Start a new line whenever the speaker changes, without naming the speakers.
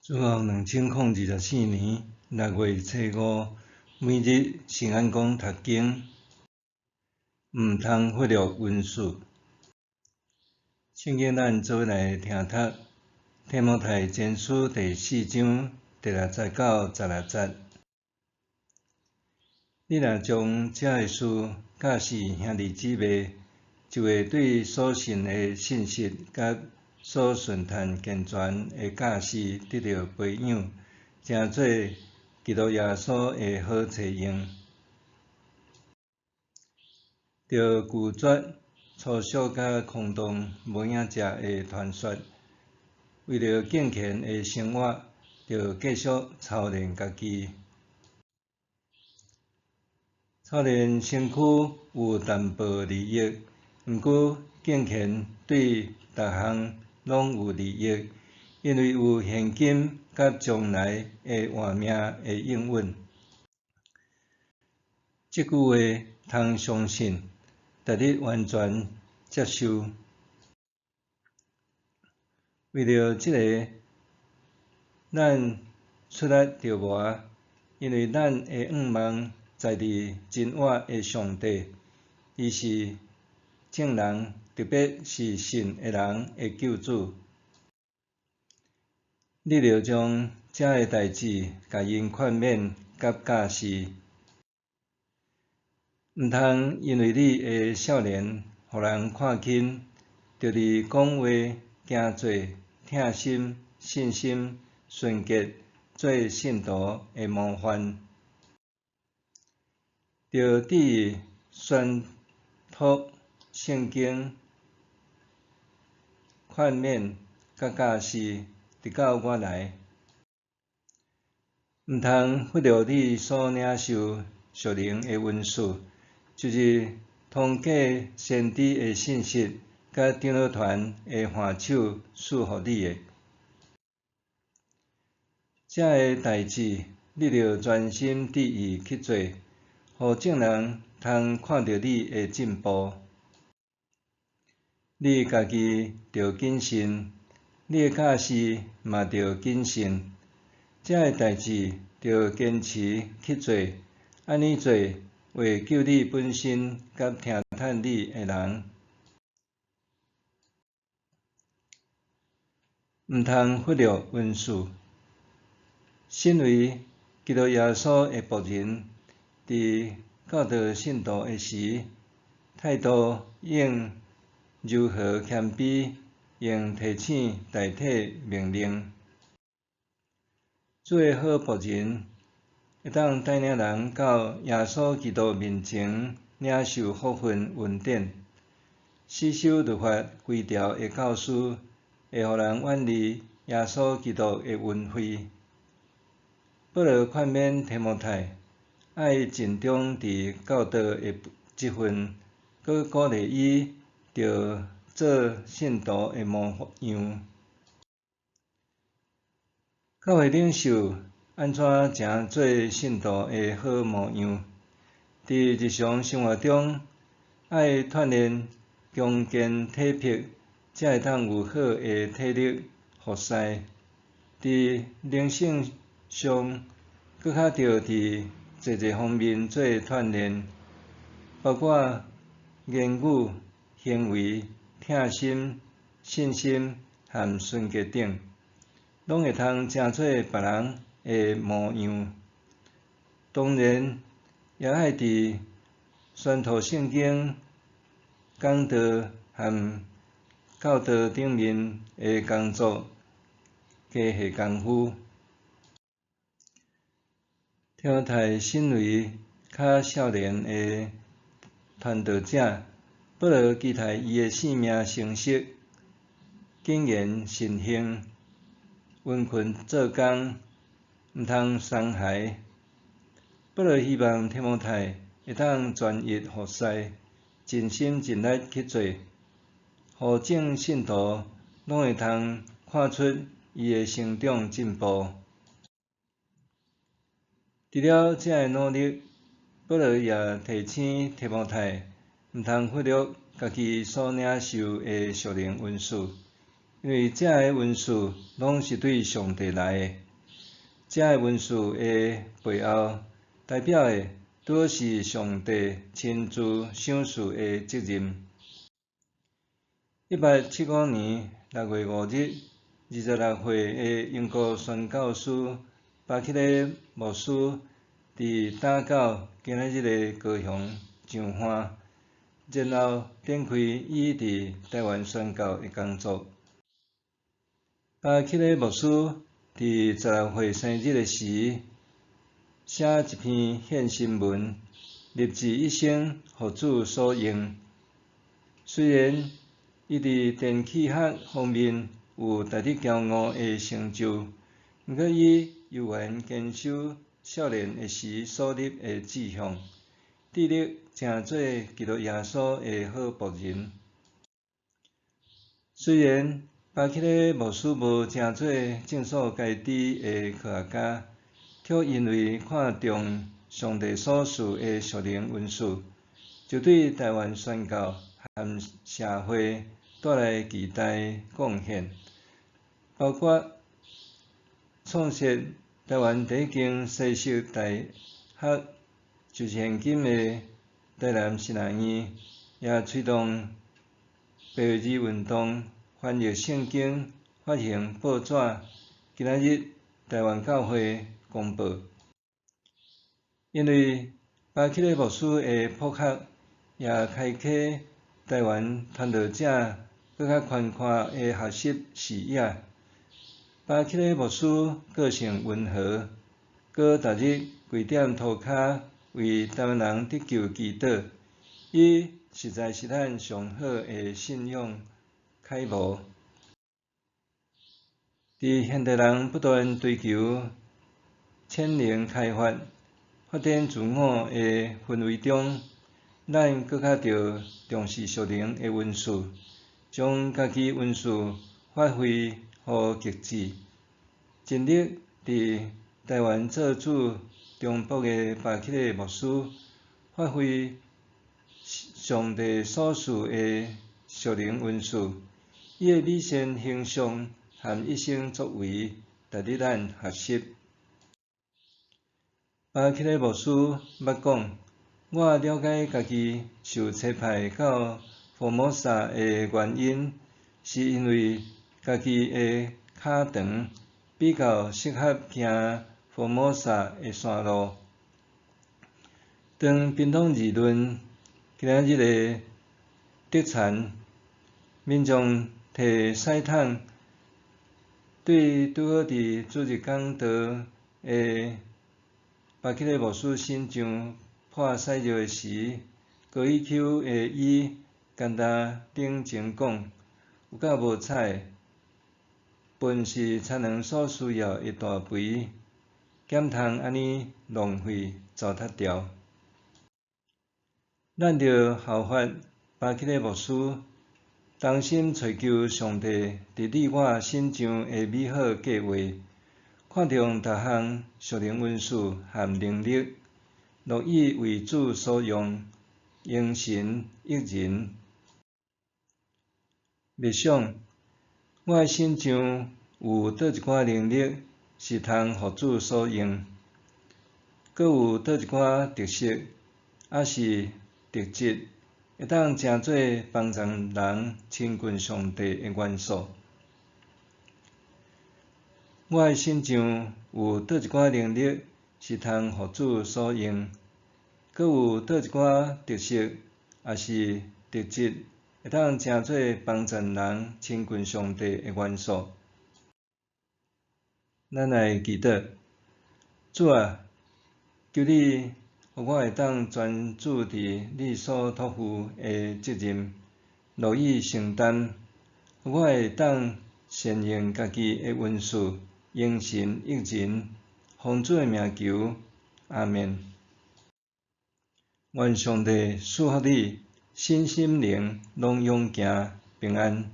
自从2024年6月初5，每日圣安宫读经，毋通忽略温书。圣经咱做来听读，提摩太前书第4章第69、16节。你若将遮个事教示兄弟姊妹，就会对所信的信息甲所顺探健全的教示得到培养，成做基督耶稣的好册用。着拒绝粗俗甲空洞无影者的传说，为了敬虔的生活，着继续操练家己。操练身躯有淡薄利益，毋过敬虔对逐项拢有利益，因为有现今甲将来的活命的应允。即句话通相信，值得完全接受。为了即个，咱出力着磨，因为咱会仰望在伫真活的上帝，伊是正人，特别是信的人的救主。你着将遮个代志甲因劝勉甲教示，毋通因为你的少年互人看轻，着伫讲话、行做、疼心、信心、纯洁做信徒的模范。着注意宣读圣经、劝勉甲教示，直到我来。毋通忽略你所领受属灵的温书，就是通过先知的信息，甲长老团的hand手赐予你的。遮个代志，你着专心致意去做，互众人通看到你的进步。你家己着谨慎，你的教示嘛着谨慎。遮个代志着坚持去做，安尼做会救你本身甲听趁你的人。毋通忽略温书。身为基督耶稣的仆人，伫教导信徒的时，态度应柔和谦卑，用提醒代替命令。做好仆人，会当带领人到耶稣基督面前领受福分恩典。死守律法规条的教师，会互人远离耶稣基督的恩惠。保罗劝勉提摩太，爱尽忠伫教导的职分，佮鼓励伊着做信徒的模样。教会领袖安怎成做信徒的好模样？伫日常生活中，爱锻炼强健体魄，才会当有好的体力服侍。伫灵性上，搁较着伫侪方面做锻炼，包括言语、行为、疼心、信心和纯洁等，拢会通成做别人的模样。当然，也爱伫宣读圣经、讲道和教导顶面的工作加下功夫。提摩太身为较少年的传道者，保罗期待伊的性命成熟、谨言慎行、温困做工，毋通伤害。保罗希望提摩太会当专一服侍，尽心尽力去做，互众信徒拢会通看出伊的成长进步。除了遮个努力，保罗也提醒提摩太，毋通忽略家己所领受的属灵恩赐，因为遮个文字拢是对上帝来的。遮个文字的背后代表的，拄好是上帝亲自赏赐的责任。1875年6月5日，26岁的英国宣教师巴克勒牧师伫打到今仔日的高雄上岸，然后展开伊伫台湾宣教的工作。巴克勒牧师伫16岁生日的时，写一篇献身文，立志一生互主所用。虽然伊伫电气学方面有值得骄傲的成就，毋过伊悠然坚守少年的时所立的志向，致力成做基督耶稣的好仆人。虽然巴克勒牧师无成做正所该知的科学家，却因为看重上帝所赐的属灵恩赐，就对台湾宣教和社会带来巨大贡献，包括创设台湾第一间西式大学，就是现今的台南新学院，也推动白话字运动，翻译圣经，发行报纸。今仔日台湾教会公报，因为巴克勒牧师的博学，也开启台湾传道者更较宽阔的学习视野。巴克勒牧师个性温和，佮逐日跪点涂骹为台湾人得救祈祷。伊实在是咱上好的信仰楷模。伫现代人不断追求潜能开发、发展自我的氛围中，咱搁较着重视属灵的恩赐，将家己恩赐发挥予极致。尽力伫台湾做主中部的巴克勒牧师，发挥上帝所赐的属灵恩赐，伊的美善形象和一生作为，值得咱学习。巴克勒牧师捌讲：我了解家己受差派到佛摩萨的原因，是因为家己的骹长比较适合行佛摩萨的山路。当冰冻议论今仔日的特产，民众摕屎桶对拄好伫主日讲道的巴克勒牧师身上泼屎尿的时，高 EQ 的伊简单冷静讲，有够无彩，粪是产能所需要一大肥，减通安尼浪费糟蹋掉。咱着效法巴克勒牧师，同心找求上帝伫你我身上的美好计划，看重逐项属灵恩赐和能力，乐意为主所用，用神益人。默想，我身上有倒一寡能力是通互主所用，阁有倒一寡特色，也是特质，会当成做帮助人亲近上帝的元素。我身上有倒一寡能力是通互主所用，阁有倒一寡特色，也是特质，会当成做帮助人亲近上帝的元素。咱来祈祷，主啊，求你互我会当专注伫你所托付的责任，乐意承担，互我会当善用家己的恩赐，用神益人，奉主的名求，阿们。愿上帝赐福你身心灵拢勇行平安。